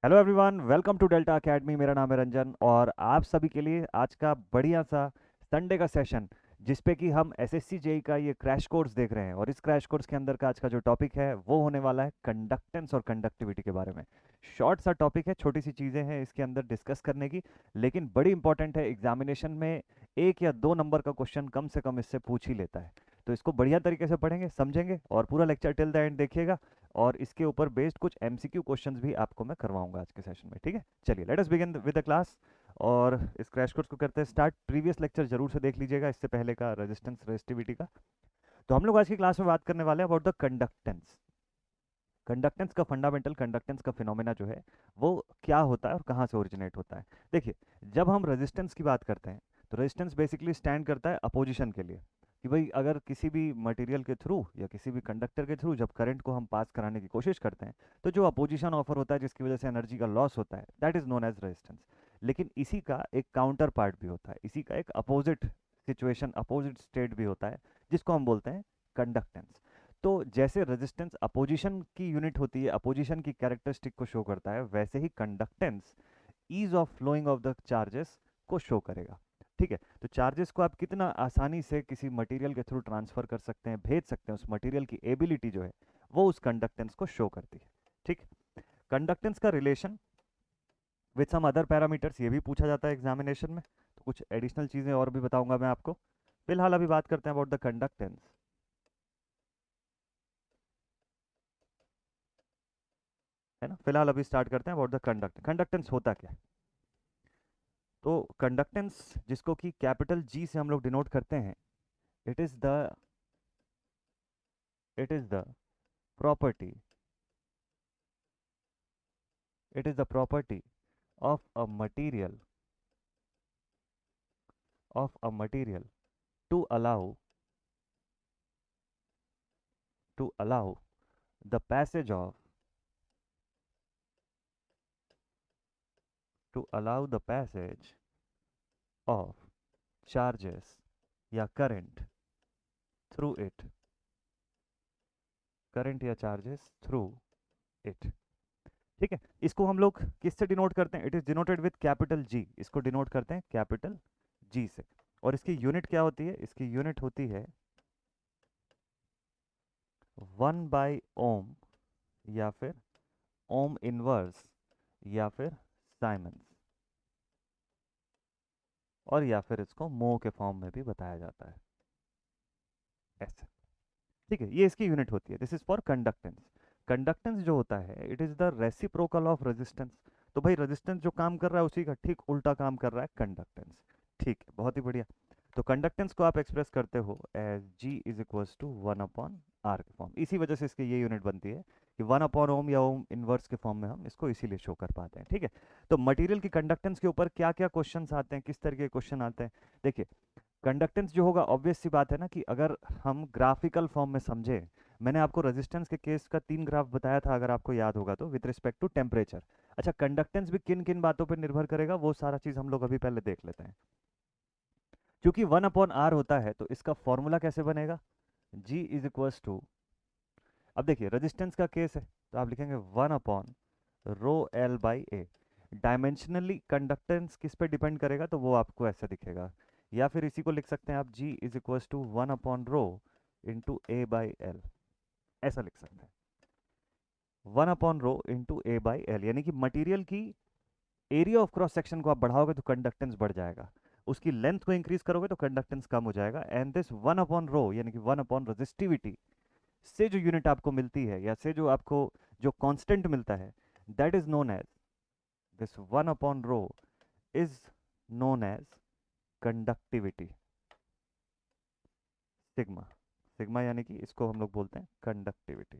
Hello everyone, welcome to Delta academy. मेरा नाम है रंजन और आप सभी के लिए आज का बढ़िया सा संडे का सेशन जिसपे कि हम एसएससी जेई का ये क्रैश कोर्स देख रहे हैं। और इस क्रैश कोर्स के अंदर का आज का जो टॉपिक है वो होने वाला है कंडक्टेंस और कंडक्टिविटी के बारे में। शॉर्ट सा टॉपिक है, छोटी सी चीज़ें हैं इसके अंदर डिस्कस करने की, लेकिन बड़ी इंपॉर्टेंट है। एग्जामिनेशन में 1 या 2 नंबर का क्वेश्चन कम से कम इससे पूछ ही लेता है। तो इसको बढ़िया तरीके से पढ़ेंगे, समझेंगे और पूरा लेक्चर टिल द एंड देखिएगा। और इसके ऊपर बेस्ड कुछ एमसीक्यू क्वेश्चंस भी आपको मैं करवाऊंगा आज के सेशन में। ठीक है, चलिए let us begin with the class. और इस क्रैश कोर्स को करते हैं स्टार्ट। प्रीवियस लेक्चर जरूर से देख लीजिएगा, इससे पहले का रेजिस्टेंस रेजिस्टिविटी का। तो हम लोग आज की क्लास में बात करने वाले हैं अबाउट द कंडक्टेंस। कंडक्टेंस का फंडामेंटल, कंडक्टेंस का फिनोमेना जो है वो क्या होता है और कहाँ से ओरिजिनेट होता है। देखिए, जब हम रेजिस्टेंस की बात करते हैं तो रेजिस्टेंस बेसिकली स्टैंड करता है अपोजिशन के लिए। कि भाई अगर किसी भी मटेरियल के थ्रू या किसी भी कंडक्टर के थ्रू जब करंट को हम पास कराने की कोशिश करते हैं तो जो अपोजिशन ऑफर होता है जिसकी वजह से एनर्जी का लॉस होता है, that is known as resistance. लेकिन इसी का एक काउंटर पार्ट भी होता है, इसी का एक अपोजिट सिचुएशन, अपोजिट स्टेट भी होता है जिसको हम बोलते हैं कंडक्टेंस। तो जैसे रेजिस्टेंस अपोजिशन की यूनिट होती है, अपोजिशन की कैरेक्टरिस्टिक को शो करता है, वैसे ही conductance ease of flowing of the charges को शो करेगा। ठीक है, तो चार्जेस को आप कितना आसानी से किसी मटेरियल के थ्रू ट्रांसफर कर सकते हैं, भेज सकते हैं, उस मटेरियल की एबिलिटी जो है वो उस कंडक्टेंस को शो करती है। ठीक, कंडक्टेंस का relation with some other parameters ये भी पूछा जाता है एग्जामिनेशन में, तो कुछ एडिशनल चीजें और भी बताऊंगा मैं आपको। फिलहाल अभी बात करते हैं अबाउट द कंडक्टेंस। है ना, फिलहाल अभी स्टार्ट करते हैं अबाउट द कंडक्टेंस। कंडक्टेंस होता क्या है? तो कंडक्टेंस जिसको कि कैपिटल जी से हम लोग डिनोट करते हैं, it is the it is the property it is the property of a material to allow the passage of to allow the passage of charges या through it करंट या charges through it. ठीक है, इसको हम लोग किससे denote करते हैं? It is denoted with capital G. इसको डिनोट करते हैं कैपिटल जी से। और इसकी यूनिट क्या होती है? इसकी यूनिट होती है 1/ओम या फिर ओम इनवर्स या फिर साइमंस, और या फिर इसको मो के फॉर्म में भी बताया जाता है ऐसे। ठीक है, ये इसकी यूनिट होती है। This is for conductance. Conductance जो होता है it is the reciprocal of resistance. तो भाई रेजिस्टेंस जो काम कर रहा है उसी का ठीक उल्टा काम कर रहा है कंडक्टेंस। ठीक है, बहुत ही बढ़िया। तो कंडक्टेंस को आप एक्सप्रेस करते हो as G is equals to 1/आर के फॉर्म। इसी वजह से इसकी ये यूनिट बनती है कि 1/ओम या ओम इनवर्स के फॉर्म में हम इसको इसीलिए शो कर पाते हैं। ठीक है, तो मटेरियल की कंडक्टेंस के ऊपर क्या क्या क्वेश्चंस आते हैं, किस तरह के क्वेश्चन आते हैं? देखिए, कंडक्टेंस जो होगा, ऑब्वियस सी बात है ना कि अगर हम ग्राफिकल फॉर्म में समझे, मैंने आपको रेजिस्टेंस के केस का 3 ग्राफ बताया था अगर आपको याद होगा तो, विद रिस्पेक्ट टू टेम्परेचर। अच्छा, कंडक्टेंस भी किन किन बातों पर निर्भर करेगा वो सारा चीज हम लोग अभी पहले देख लेते हैं। क्योंकि 1/आर होता है तो इसका फॉर्मूला कैसे बनेगा? जी इज इक्वल्स टू, अब देखिए रेजिस्टेंस का केस है तो आप लिखेंगे 1/ρl/a। डायमेंशनली कंडक्टेंस किस पे डिपेंड करेगा तो वो आपको ऐसा दिखेगा, या फिर इसी को लिख सकते हैं आप G is equals to 1/ρ into a/l, ऐसा लिख सकते हैं। 1/ρ इंटू a/l, यानी कि मटेरियल की एरिया ऑफ क्रॉस सेक्शन को आप बढ़ाओगे तो कंडक्टेंस बढ़ जाएगा, उसकी लेंथ को इंक्रीज करोगे तो कंडक्टेंस कम हो जाएगा। एंड दिस 1/ρ यानी कि 1/रेजिस्टिविटी से जो यूनिट आपको मिलती है या से जो आपको जो कांस्टेंट मिलता है, that is known as, this 1/ρ is known as conductivity, sigma. Sigma यानी कि इसको हम लोग बोलते हैं कंडक्टिविटी।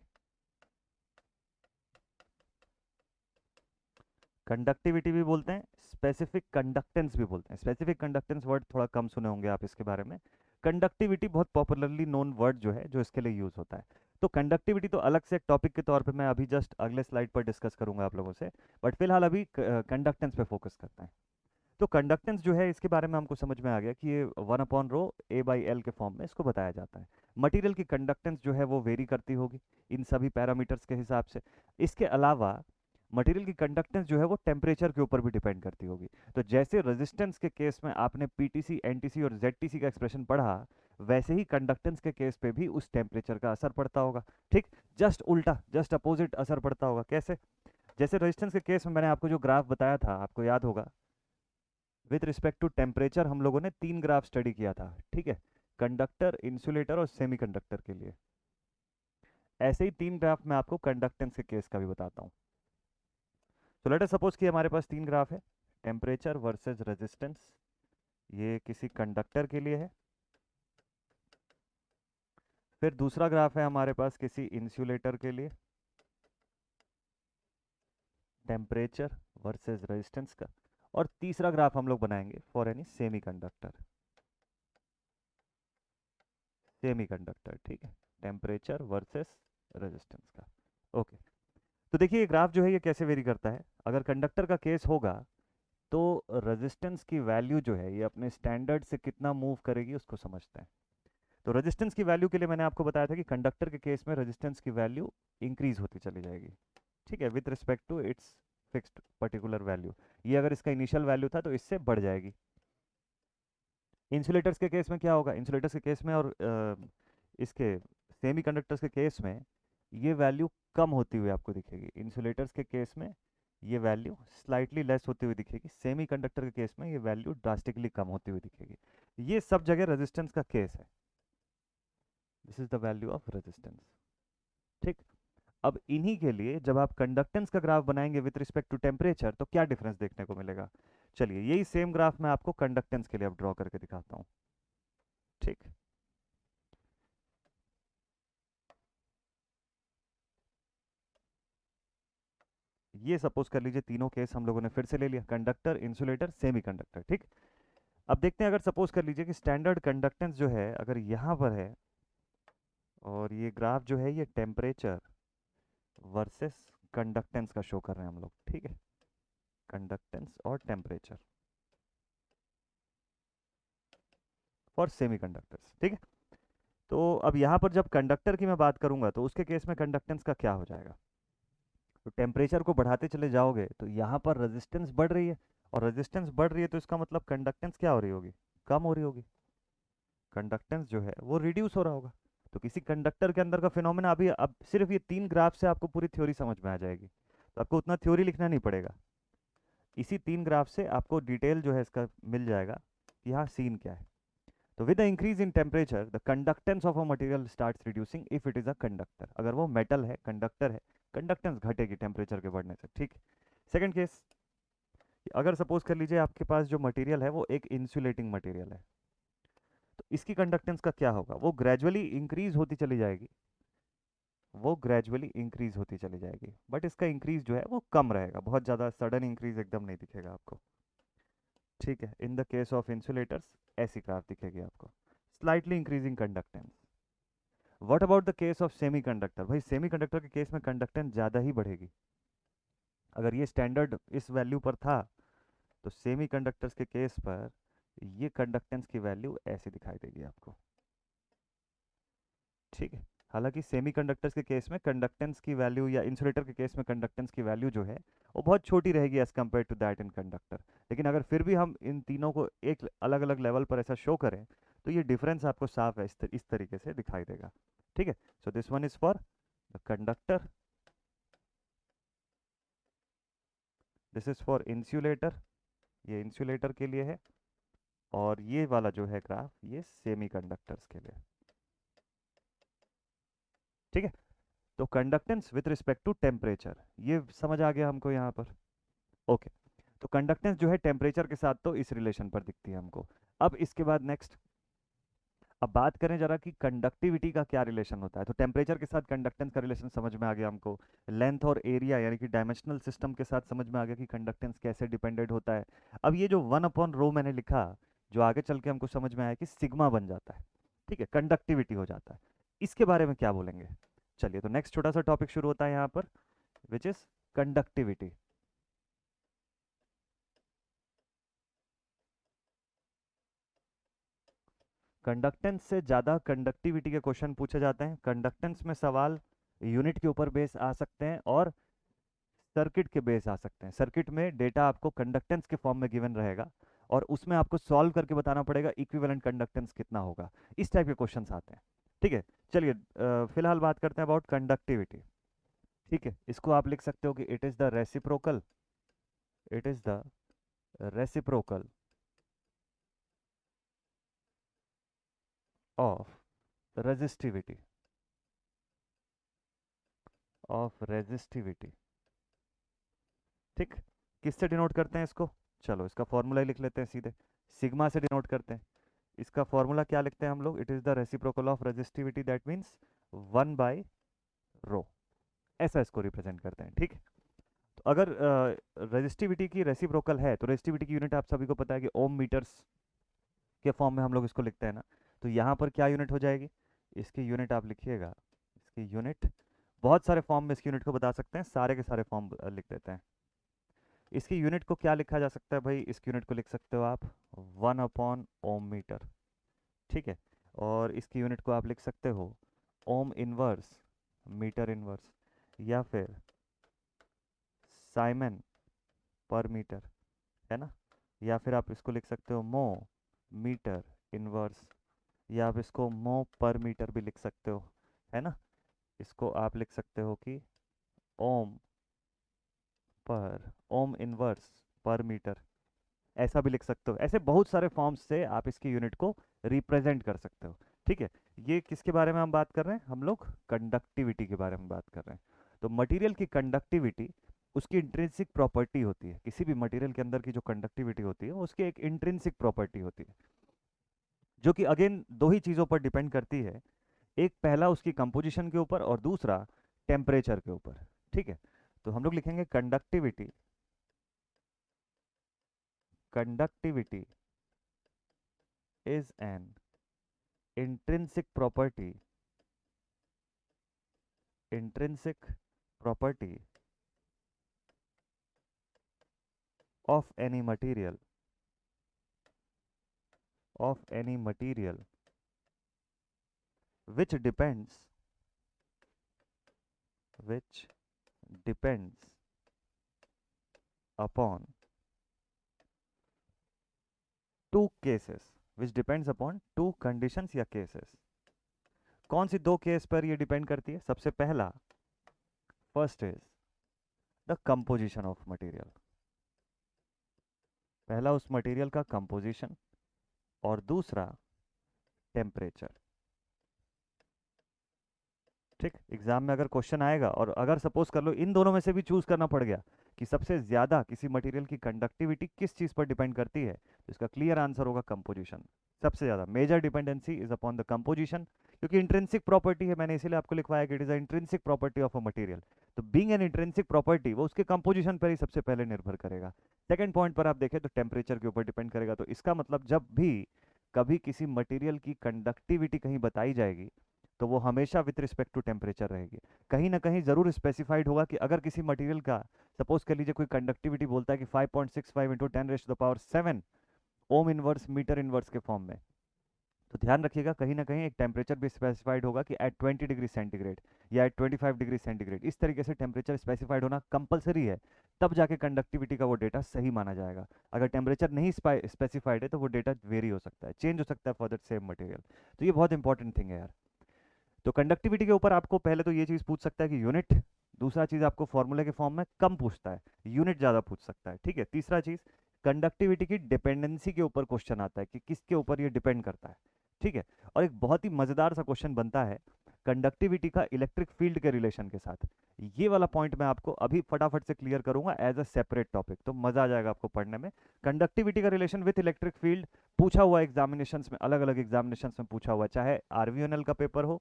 कंडक्टिविटी भी बोलते हैं, स्पेसिफिक कंडक्टेंस भी बोलते हैं। स्पेसिफिक कंडक्टेंस वर्ड थोड़ा कम सुने होंगे आप इसके बारे में। कंडक्टिविटी बहुत पॉपुलरली नोन वर्ड जो है जो इसके लिए यूज होता है। तो कंडक्टिविटी तो अलग से एक टॉपिक के तौर पे मैं अभी जस्ट अगले स्लाइड पर डिस्कस करूंगा आप लोगों से, बट फिलहाल अभी कंडक्टेंस पे फोकस करते हैं। तो कंडक्टेंस जो है इसके बारे में हमको समझ में आ गया कि ये 1/ρ a/l के फॉर्म में इसको बताया जाता है। मटेरियल की कंडक्टेंस जो है वो वेरी करती होगी इन सभी पैरामीटर्स के हिसाब से। इसके अलावा मटेरियल की कंडक्टेंस जो है वो टेम्परेचर के ऊपर भी डिपेंड करती होगी। तो जैसे रेजिस्टेंस के केस में आपने पीटीसी, एनटीसी और जेडटीसी का एक्सप्रेशन पढ़ा, वैसे ही कंडक्टेंस के केस पे भी उस टेम्परेचर का असर पड़ता होगा। ठीक, जस्ट उल्टा, जस्ट अपोजिट असर पड़ता होगा। कैसे? जैसे रेजिस्टेंस के केस में मैंने आपको जो ग्राफ बताया था, आपको याद होगा, विथ रिस्पेक्ट टू टेम्परेचर हम लोगों ने 3 ग्राफ स्टडी किया था। ठीक है, कंडक्टर, इंसुलेटर और सेमीकंडक्टर के लिए। ऐसे ही 3 ग्राफ मैं आपको कंडक्टेंस के केस का भी बताता हूँ। तो लेट अस सपोज कि हमारे पास 3 ग्राफ है, टेम्परेचर वर्सेस रेजिस्टेंस, ये किसी कंडक्टर के लिए है। फिर दूसरा ग्राफ है हमारे पास किसी इंसुलेटर के लिए, टेम्परेचर वर्सेस रेजिस्टेंस का। और तीसरा ग्राफ हम लोग बनाएंगे फॉर एनी सेमीकंडक्टर, सेमीकंडक्टर। ठीक है, टेम्परेचर वर्सेस रेजिस्टेंस का। ओके, तो देखिए ये ग्राफ जो है ये कैसे वेरी करता है। अगर कंडक्टर का केस होगा तो रेजिस्टेंस की वैल्यू जो है ये अपने स्टैंडर्ड से कितना मूव करेगी उसको समझते हैं। तो रेजिस्टेंस की वैल्यू के लिए मैंने आपको बताया था कि कंडक्टर के केस में रेजिस्टेंस की वैल्यू इंक्रीज होती चली जाएगी। ठीक है, with respect to its fixed particular value. ये अगर इसका इनिशियल वैल्यू था तो इससे बढ़ जाएगी। इंसुलेटर्स के केस में क्या होगा? इंसुलेटर्स के केस में और इसके सेमीकंडक्टर्स के केस में ये वैल्यू कम होती हुई आपको दिखेगी। इंसुलेटर्स के केस में ये वैल्यू स्लाइटली लेस होती हुई दिखेगी, सेमीकंडक्टर के केस में ये वैल्यू ड्रास्टिकली कम होती हुई दिखेगी। ये सब जगह रेजिस्टेंस का केस है। This is the value of resistance. ठीक, अब इन्हीं के लिए जब आप कंडक्टेंस का ग्राफ बनाएंगे विथ रिस्पेक्ट टू टेम्परेचर तो क्या डिफरेंस देखने को मिलेगा? चलिए यही सेम ग्राफ मैं आपको कंडक्टेंस के लिए अब ड्रॉ करके दिखाता हूँ। ठीक, ये सपोज कर लीजिए तीनों केस हम लोगों ने फिर से ले लिया, कंडक्टर, इंसुलेटर, सेमीकंडक्टर। ठीक, अब देखते हैं, अगर सपोज कर लीजिए कि स्टैंडर्ड कंडक्टेंस जो है अगर यहाँ पर है और ये ग्राफ जो है ये टेम्परेचर वर्सेस कंडक्टेंस का शो कर रहे हैं हम लोग। ठीक है, कंडक्टेंस और टेम्परेचर फॉर सेमीकंडक्टर्स। ठीक है, तो अब यहाँ पर जब कंडक्टर की मैं बात करूंगा तो उसके केस में कंडक्टेंस का क्या हो जाएगा? तो टेम्परेचर को बढ़ाते चले जाओगे तो यहाँ पर रेजिस्टेंस बढ़ रही है, और रेजिस्टेंस बढ़ रही है तो इसका मतलब कंडक्टेंस क्या हो रही होगी? कम हो रही होगी। कंडक्टेंस जो है वो रिड्यूस हो रहा होगा। तो किसी कंडक्टर के अंदर का फिनोमेना अभी, अब सिर्फ ये 3 ग्राफ से आपको पूरी थ्योरी समझ में आ जाएगी। तो आपको उतना थ्योरी लिखना नहीं पड़ेगा, इसी 3 ग्राफ से आपको डिटेल जो है इसका मिल जाएगा कि यहाँ सीन क्या है। तो with the increase in temperature the conductance of a material starts reducing if it is a conductor. अगर वो मेटल है, कंडक्टर है, कंडक्टेंस घटेगी टेम्परेचर के बढ़ने से। ठीक, सेकंड केस, अगर सपोज कर लीजिए आपके पास जो मटेरियल है वो एक इंसुलेटिंग मटेरियल है, तो इसकी कंडक्टेंस का क्या होगा? वो ग्रेजुअली इंक्रीज होती चली जाएगी, वो ग्रेजुअली इंक्रीज होती चली जाएगी, बट इसका इंक्रीज जो है वो कम रहेगा, बहुत ज़्यादा सडन इंक्रीज एकदम नहीं दिखेगा आपको। ठीक है, in the case of insulators ऐसी ग्राफ दिखेगी आपको, slightly increasing conductance. What about the case of semiconductor? भाई सेमीकंडक्टर के केस में कंडक्टेंस ज़्यादा ही बढ़ेगी। अगर ये स्टैंडर्ड इस वैल्यू पर था तो सेमीकंडक्टर्स के केस पर ये कंडक्टेंस की वैल्यू ऐसी दिखाई देगी आपको। ठीक है, हालांकि सेमीकंडक्टर्स के केस में कंडक्टेंस की वैल्यू, या इंसुलेटर के केस में कंडक्टेंस की वैल्यू जो है वो बहुत छोटी रहेगी as compare to that in conductor. लेकिन अगर फिर भी हम इन तीनों को एक अलग अलग लेवल पर ऐसा शो करें तो ये डिफरेंस आपको साफ है इस तरीके से दिखाई देगा। ठीक है, so this one is for the conductor, this is for insulator, ये इंसुलेटर के लिए है, और ये वाला जो है ग्राफ ये सेमीकंडक्टर्स के लिए। ठीक है, तो conductance with respect to temperature, ये समझ आ गया हमको यहाँ पर। ओके, तो कंडक्टेंस जो है टेम्परेचर के साथ तो इस रिलेशन पर दिखती है हमको। अब इसके बाद नेक्स्ट, अब बात करें जरा कि कंडक्टिविटी का क्या रिलेशन होता है। तो टेम्परेचर के साथ कंडक्टेंस का रिलेशन समझ में आ गया हमको, लेंथ और एरिया यानी कि डायमेंशनल सिस्टम के साथ समझ में आ गया कि कंडक्टेंस कैसे डिपेंडेंट होता है। अब ये जो 1/ρ मैंने लिखा, जो आगे चल के हमको समझ में आया कि सिग्मा बन जाता है। ठीक है, कंडक्टिविटी हो जाता है, इसके बारे में क्या बोलेंगे? चलिए, तो नेक्स्ट छोटा सा टॉपिक शुरू होता है यहाँ पर, विच इज कंडक्टिविटी। कंडक्टेंस से ज़्यादा कंडक्टिविटी के क्वेश्चन पूछे जाते हैं। कंडक्टेंस में सवाल यूनिट के ऊपर बेस आ सकते हैं और सर्किट के बेस आ सकते हैं। सर्किट में डेटा आपको कंडक्टेंस के फॉर्म में गिवन रहेगा और उसमें आपको सॉल्व करके बताना पड़ेगा इक्विवेलेंट कंडक्टेंस कितना होगा। इस टाइप के क्वेश्चंस आते हैं। ठीक है, चलिए फिलहाल बात करते हैं अबाउट कंडक्टिविटी। ठीक है, इसको आप लिख सकते हो कि it is the reciprocal, it is the reciprocal of resistivity, of resistivity. ठीक, किससे डिनोट करते हैं इसको? चलो इसका फॉर्मूला ही लिख लेते हैं सीधे, सिग्मा से डिनोट करते हैं। इसका फॉर्मूला क्या लिखते हैं हम लोग? It is the reciprocal of resistivity, that means 1/ρ, ऐसा इसको रिप्रेजेंट करते हैं। ठीक है, तो अगर रेजिस्टिविटी की रेसिप्रोकल है तो रेजिस्टिविटी की यूनिट आप सभी को पता है कि ओम मीटर्स के फॉर्म में हम लोग इसको लिखते हैं ना। तो यहाँ पर क्या यूनिट हो जाएगी? इसकी यूनिट आप लिखिएगा, इसकी यूनिट, बहुत सारे फॉर्म में इसकी यूनिट को बता सकते हैं, सारे के सारे फॉर्म लिख देते हैं। इसकी यूनिट को क्या लिखा जा सकता है भाई? इसकी यूनिट को लिख सकते हो आप 1/ओम मीटर। ठीक है, और इसकी यूनिट को आप लिख सकते हो ओम इनवर्स मीटर इनवर्स, या फिर साइमन पर मीटर, है ना। या फिर आप इसको लिख सकते हो मो मीटर इनवर्स, या आप इसको मो पर मीटर भी लिख सकते हो, है ना। इसको आप लिख सकते हो कि ओम पर ओम इनवर्स पर मीटर, ऐसा भी लिख सकते हो। ऐसे बहुत सारे फॉर्म्स से आप इसकी यूनिट को रिप्रेजेंट कर सकते हो। ठीक है, ये किसके बारे में हम बात कर रहे हैं? हम लोग कंडक्टिविटी के बारे में बात कर रहे हैं। तो मटेरियल की कंडक्टिविटी उसकी इंट्रिंसिक प्रॉपर्टी होती है। किसी भी मटेरियल के अंदर की जो कंडक्टिविटी होती है वो उसकी एक इंट्रिंसिक प्रॉपर्टी होती है, जो कि अगेन दो ही चीज़ों पर डिपेंड करती है। एक, पहला उसकी कंपोजिशन के ऊपर, और दूसरा टेम्परेचर के ऊपर। ठीक है, तो हम लोग लिखेंगे conductivity, conductivity is an intrinsic property, intrinsic property of any material, of any material, which depends, which depends upon two cases, which depends upon two conditions या cases। कौन सी दो केस पर ये डिपेंड करती है? सबसे पहला, first is the composition of material, पहला उस मटेरियल का कंपोजिशन, और दूसरा टेम्परेचर। ठीक, एग्जाम में अगर क्वेश्चन आएगा और अगर सपोज कर लो इन दोनों में से भी चूज करना पड़ गया कि सबसे ज्यादा किसी मटेरियल की कंडक्टिविटी किस चीज पर डिपेंड करती है, तो इसका क्लियर आंसर होगा कंपोजिशन। सबसे ज्यादा major dependency is upon the composition, क्योंकि इंट्रिंसिक प्रॉपर्टी है, मैंने इसीलिए आपको लिखवाया कि it is a intrinsic property of a material. तो बीइंग एन इंट्रिंसिक प्रॉपर्टी, वो उसके कंपोजिशन पर ही सबसे पहले निर्भर करेगा। सेकंड पॉइंट पर आप देखें तो टेम्परेचर के ऊपर डिपेंड करेगा। तो इसका मतलब जब भी कभी किसी मटेरियल की कंडक्टिविटी कहीं बताई जाएगी तो वो हमेशा विथ रिस्पेक्ट टू टेम्परेचर रहेगी। कहीं ना कहीं जरूर स्पेसिफाइड होगा कि अगर किसी मटेरियल का सपोज कर लीजिए कोई कंडक्टिविटी बोलता है कि 5.65 into 10⁻⁷ ohm inverse metre inverse के फॉर्म में, तो ध्यान रखिएगा कहीं ना कहीं एक टेम्परेचर भी स्पेसिफाइड होगा कि एट 20 डिग्री सेंटीग्रेड या एट 25 डिग्री सेंटीग्रेड। इस तरीके से टेम्परेचर स्पेसिफाइड होना कंपलसरी है, तब जाके कंडक्टिविटी का वो डेटा सही माना जाएगा। अगर टेम्परेचर नहीं स्पेसिफाइड है तो वो डेटा वेरी हो सकता है, चेंज हो सकता है फॉर दैट सेम मटेरियल। तो ये बहुत इंपॉर्टेंट थिंग है यार। तो कंडक्टिविटी के ऊपर आपको पहले तो ये चीज पूछ सकता है कि यूनिट, दूसरा चीज आपको फॉर्मूले के फॉर्म में कम पूछता है, यूनिट ज्यादा पूछ सकता है। ठीक है, तीसरा चीज कंडक्टिविटी की डिपेंडेंसी के ऊपर क्वेश्चन आता है कि किसके ऊपर ये डिपेंड करता है। ठीक है, और एक बहुत ही मजेदार सा क्वेश्चन बनता है कंडक्टिविटी का इलेक्ट्रिक फील्ड के रिलेशन के साथ। ये वाला पॉइंट मैं आपको अभी फटाफट से क्लियर करूंगा एज अ सेपरेट टॉपिक, तो मजा आ जाएगा आपको पढ़ने में। कंडक्टिविटी का रिलेशन विथ इलेक्ट्रिक फील्ड पूछा हुआ एग्जामिनेशंस में, अलग अलग एग्जामिनेशंस में पूछा हुआ, चाहे आरवीएनएल का पेपर हो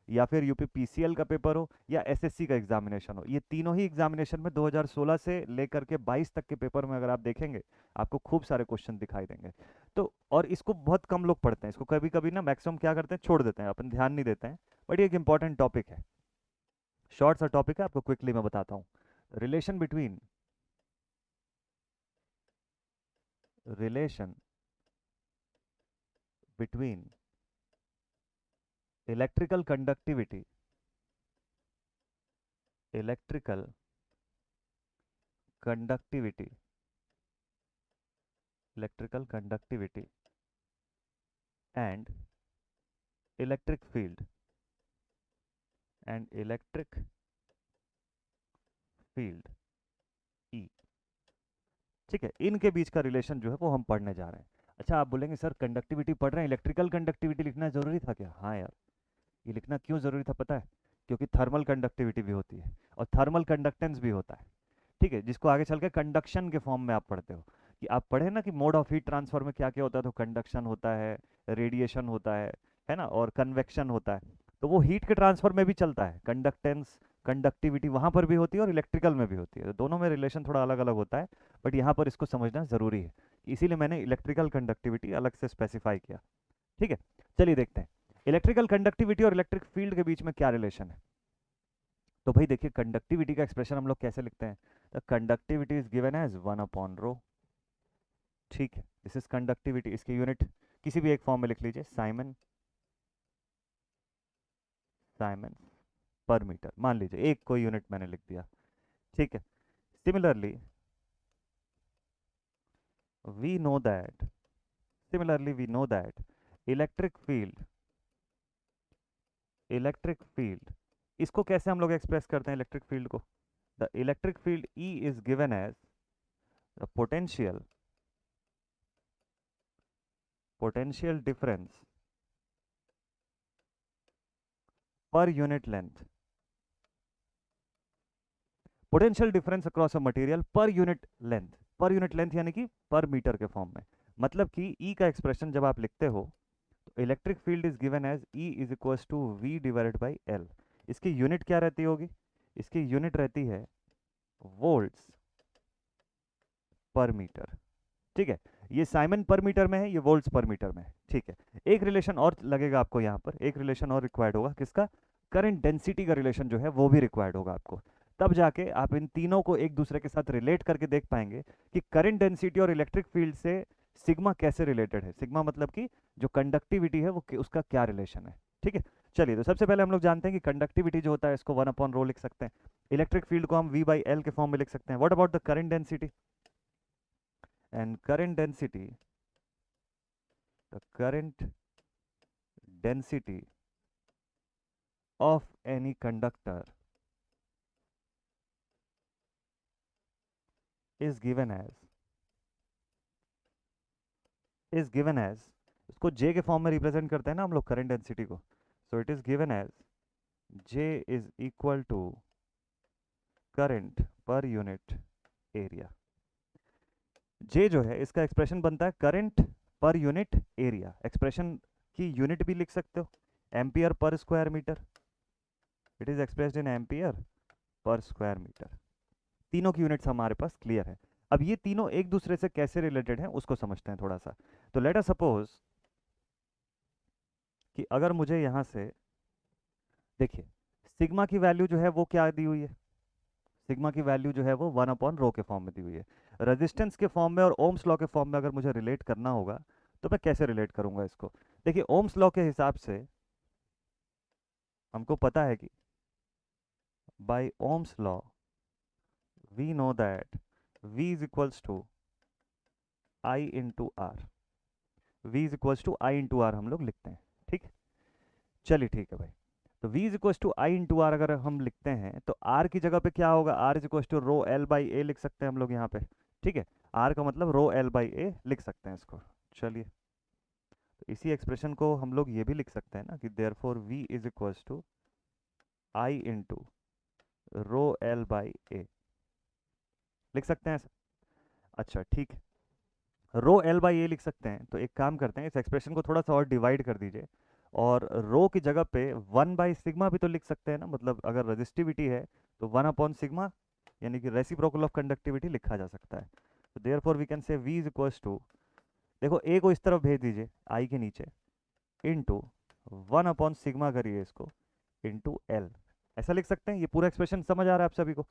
या फिर यूपी पीसीएल का पेपर हो या एसएससी का एग्जामिनेशन हो। ये तीनों ही एग्जामिनेशन में 2016 से लेकर के 22 तक के पेपर में अगर आप देखेंगे आपको खूब सारे क्वेश्चन दिखाई देंगे। तो और इसको बहुत कम लोग पढ़ते हैं, इसको कभी कभी ना मैक्सिमम क्या करते हैं, छोड़ देते हैं, अपन ध्यान नहीं देते हैं। बट ये एक इंपॉर्टेंट टॉपिक है, शॉर्ट सा टॉपिक है, आपको क्विकली मैं बताता हूँ। Relation between, relation between electrical conductivity, electrical conductivity, electrical conductivity and electric field and electric field E. ठीक है, इनके बीच का रिलेशन जो है वो हम पढ़ने जा रहे हैं। अच्छा, आप बोलेंगे सर कंडक्टिविटी पढ़ रहे हैं, इलेक्ट्रिकल कंडक्टिविटी लिखना जरूरी था क्या? हाँ यार, ये लिखना क्यों जरूरी था पता है? क्योंकि थर्मल कंडक्टिविटी भी होती है और थर्मल कंडक्टेंस भी होता है। ठीक है, जिसको आगे चल के कंडक्शन के फॉर्म में आप पढ़ते हो। कि आप पढ़े ना कि मोड ऑफ हीट ट्रांसफर में क्या क्या होता है, तो कंडक्शन होता है, रेडिएशन होता है ना, और कन्वेक्शन होता है। तो वो हीट के ट्रांसफर में भी चलता है, कंडक्टेंस कंडक्टिविटी वहां पर भी होती है और इलेक्ट्रिकल में भी होती है, तो दोनों में रिलेशन थोड़ा अलग अलग होता है। बट यहाँ पर इसको समझना जरूरी है, इसीलिए मैंने इलेक्ट्रिकल कंडक्टिविटी अलग से स्पेसिफाई किया। ठीक है, चलिए देखते हैं इलेक्ट्रिकल कंडक्टिविटी और इलेक्ट्रिक फील्ड के बीच में क्या रिलेशन है। तो भाई देखिए, कंडक्टिविटी का एक्सप्रेशन हम लोग कैसे लिखते हैं? The conductivity is given as 1/ρ। ठीक है, दिस इज कंडक्टिविटी, इसकी यूनिट किसी भी एक फॉर्म में लिख लीजिए, साइमन साइमन पर मीटर मान लीजिए, एक कोई यूनिट मैंने लिख दिया। ठीक है, similarly we know that similarly we know that electric field electric field इसको कैसे हम लोग एक्सप्रेस करते हैं इलेक्ट्रिक फील्ड को? The electric field E is given as the potential difference per unit length, potential difference across a material per unit length यानी कि पर मीटर के फॉर्म में। मतलब कि E का एक्सप्रेशन जब आप लिखते हो तो electric field is given as E is equals to V divided by L. इसकी यूनिट क्या रहती होगी? इसकी यूनिट रहती है वोल्ट्स पर मीटर। ठीक है, ये साइमन पर मीटर में है, ये वोल्ट्स पर मीटर में है। ठीक है, एक रिलेशन और लगेगा आपको यहाँ पर, एक रिलेशन और रिक्वायर्ड होगा, किसका? करंट डेंसिटी का रिलेशन जो है वो भी रिक्वायर्ड होगा आपको। तब जाके आप इन तीनों को एक दूसरे के साथ रिलेट करके देख पाएंगे कि करंट डेंसिटी और इलेक्ट्रिक फील्ड से सिग्मा कैसे रिलेटेड है। सिग्मा मतलब कि जो कंडक्टिविटी है वो उसका क्या रिलेशन है। ठीक है, चलिए तो सबसे पहले हम लोग जानते हैं कि कंडक्टिविटी जो होता है इसको 1/ρ लिख सकते हैं, इलेक्ट्रिक फील्ड को हम V/L के फॉर्म में लिख सकते हैं। What about the current density? And the current density of any conductor is given as इसको J के फॉर्म में रिप्रेजेंट करते हैं ना हम लोग करंट डेंसिटी को। So it is given as J is equal to current per unit area. J जो है इसका एक्सप्रेशन बनता है current per unit area. Expression की यूनिट भी लिख सकते हो, ampere per square metre. It is expressed in ampere per square metre. तीनों की यूनिट्स हमारे पास क्लियर है। अब ये तीनों एक दूसरे से कैसे रिलेटेड हैं उसको समझते हैं थोड़ा सा। तो लेट अस सपोज कि अगर मुझे यहां से देखिए, सिग्मा की वैल्यू जो है वो क्या दी हुई है? सिग्मा की वैल्यू जो है वो 1/ρ के फॉर्म में दी हुई है। रेजिस्टेंस के फॉर्म में और ओम्स लॉ के फॉर्म में अगर मुझे रिलेट करना होगा तो मैं कैसे रिलेट करूंगा इसको? देखिए, ओम्स लॉ के हिसाब से हमको पता है कि by Ohm's law we know that V is equals to I into R. V is equals to I into R हम लोग लिखते हैं। ठीक, चलिए ठीक है भाई। तो V is equals to I into R अगर हम लिखते हैं तो R की जगह पे क्या होगा? R is equals to rho L by A लिख सकते हैं हम लोग यहाँ पे। ठीक है, R का मतलब रो एल बाई ए लिख सकते हैं इसको। चलिए, तो इसी एक्सप्रेशन को हम लोग ये भी लिख सकते हैं ना कि therefore V is equals to I into rho L by A, लिख सकते हैं ऐसा? अच्छा ठीक है, रो एल बाई ए लिख सकते हैं। तो एक काम करते हैं, इस एक्सप्रेशन को थोड़ा सा और डिवाइड कर दीजिए और रो की जगह पे 1/सिग्मा भी तो लिख सकते हैं ना। मतलब अगर रजिस्टिविटी है तो 1/सिग्मा यानी कि रेसिप्रोकल ऑफ कंडक्टिविटी लिखा जा सकता है। तो therefore we can say V is equals to, देखो ए को इस तरफ भेज दीजिए आई के नीचे, इनटू 1/सिग्मा करिए इसको इनटू एल। ऐसा लिख सकते हैं। ये पूरा एक्सप्रेशन समझ आ रहा है आप सभी को?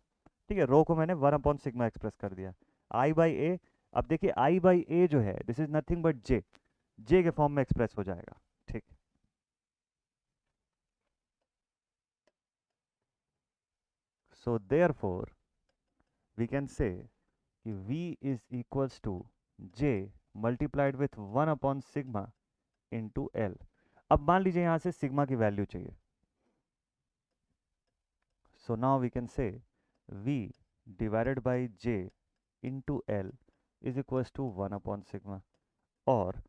ठीक है, रो को मैंने 1/सिग्मा एक्सप्रेस कर दिया, आई बाई ए। अब देखिए आई बाई ए जो है दिस इज नथिंग बट जे, जे के फॉर्म में एक्सप्रेस हो जाएगा। ठीक, so therefore we can say कि V is equals to J multiplied with 1 upon sigma into L। अब मान लीजिए यहाँ से सिग्मा की वैल्यू चाहिए, so now we can say V divided by J into L is equals to 1 upon sigma, और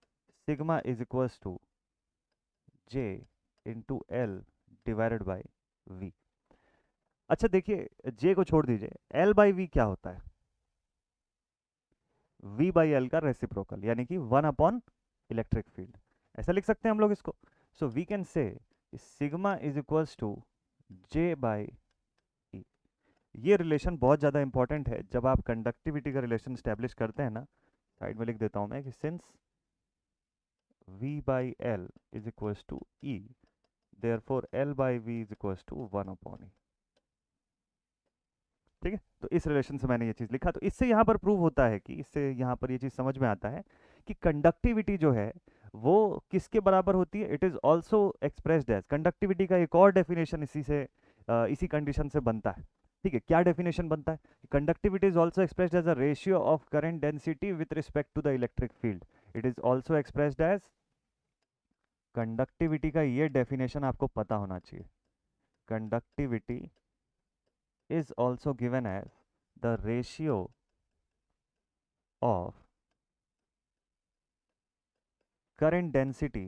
sigma is equals to J into L divided by V। अच्छा देखिए, J को छोड़ दीजिए, L बाई V क्या होता है? V बाई एल का रेसिप्रोकल, यानी कि 1 अपॉन इलेक्ट्रिक फील्ड, ऐसा लिख सकते हैं हम लोग इसको। So we can say sigma is equals to J by E। ये रिलेशन बहुत ज़्यादा इंपॉर्टेंट है जब आप कंडक्टिविटी का रिलेशन स्टैब्लिश करते हैं ना। साइड में लिख देता हूं मैं कि since V by L is equals to E, therefore L by V is equals to 1 upon E। ठीक है, तो इस रिलेशन से मैंने ये चीज़ लिखा, तो इससे यहाँ पर प्रूव होता है कि, इससे यहाँ पर ये चीज़ समझ में आता है कि कंडक्टिविटी जो है वो किसके बराबर होती है। It is also expressed as, conductivity का एक और डेफिनेशन इसी से इसी कंडीशन से बनता है। ठीक है, क्या डेफिनेशन बनता है? Conductivity is also expressed as a ratio of current density with respect to the electric field. It is also expressed as, conductivity का ये डेफिनेशन आपको पता होना चाहिए। Conductivity is also given as the ratio of current density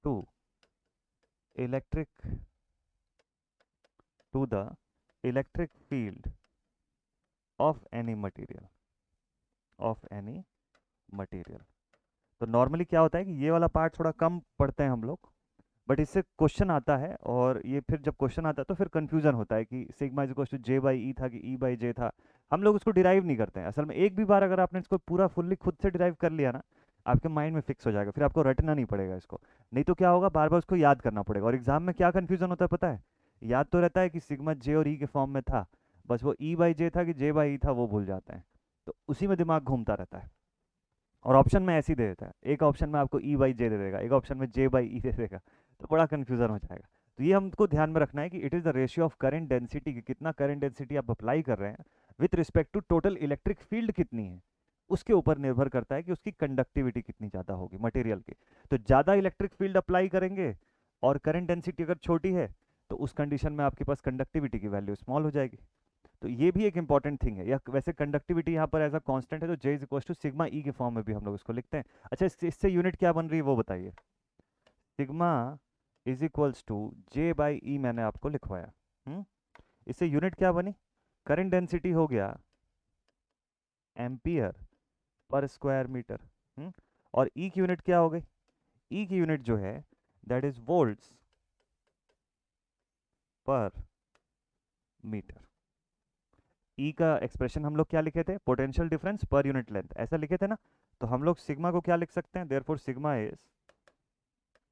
to electric to the electric field of any material, तो normally क्या होता है कि ये वाला पार्ट थोड़ा कम पढ़ते हैं हम लोग, बट इससे क्वेश्चन आता है, और ये फिर जब क्वेश्चन आता है तो फिर कंफ्यूजन होता है कि sigma is equal to J by E था कि E बाई J था। हम लोग उसको डिराइव नहीं करते हैं असल में। एक भी बार अगर आपने इसको पूरा फुल्ली खुद से डिराइव कर लिया ना, आपके माइंड में फिक्स हो जाएगा, फिर आपको रटना नहीं पड़ेगा इसको। नहीं तो क्या होगा, बार बार उसको याद करना पड़ेगा। और एग्जाम में क्या कन्फ्यूजन होता है पता है? याद तो रहता है कि सिग्मा J और E के फॉर्म में था, बस वो E बाई J था कि J बाई E था वो भूल जाते हैं, तो उसी में दिमाग घूमता रहता है। और ऑप्शन में ऐसे ही दे देता है, एक ऑप्शन में आपको E बाई J दे देगा, एक ऑप्शन में J बाई E दे देगा, तो बड़ा कन्फ्यूजन हो जाएगा। तो ये हमको ध्यान में रखना है कि it is the ratio of current density, कि कितना करंट डेंसिटी आप अप्लाई कर रहे हैं with respect to total electric field कितनी है, उसके ऊपर निर्भर करता है कि उसकी कंडक्टिविटी कितनी ज़्यादा होगी मटेरियल की। तो ज़्यादा इलेक्ट्रिक फील्ड अप्लाई करेंगे और करंट डेंसिटी अगर छोटी है, तो उस कंडीशन में आपके पास कंडक्टिविटी की वैल्यू स्मॉल हो जाएगी। तो ये भी एक इंपॉर्टेंट थिंग है। या वैसे कंडक्टिविटी यहाँ पर एज अ कांस्टेंट है, तो J is equal to sigma E के फॉर्म में भी हम लोग इसको लिखते हैं। अच्छा, इससे यूनिट क्या बन रही है वो बताइए। Sigma is equals to J by E मैंने आपको लिखवाया। इससे यूनिट क्या बनी? करंट डेंसिटी हो गया एम्पियर पर स्क्वायर मीटर। और ई की यूनिट क्या हो गई? ई की यूनिट जो है दैट इज वोल्ट्स पर मीटर। ई का एक्सप्रेशन हम लोग क्या लिखे थे? Potential difference per unit length, ऐसा लिखे थे ना। तो हम लोग सिग्मा को क्या लिख सकते हैं? Therefore sigma is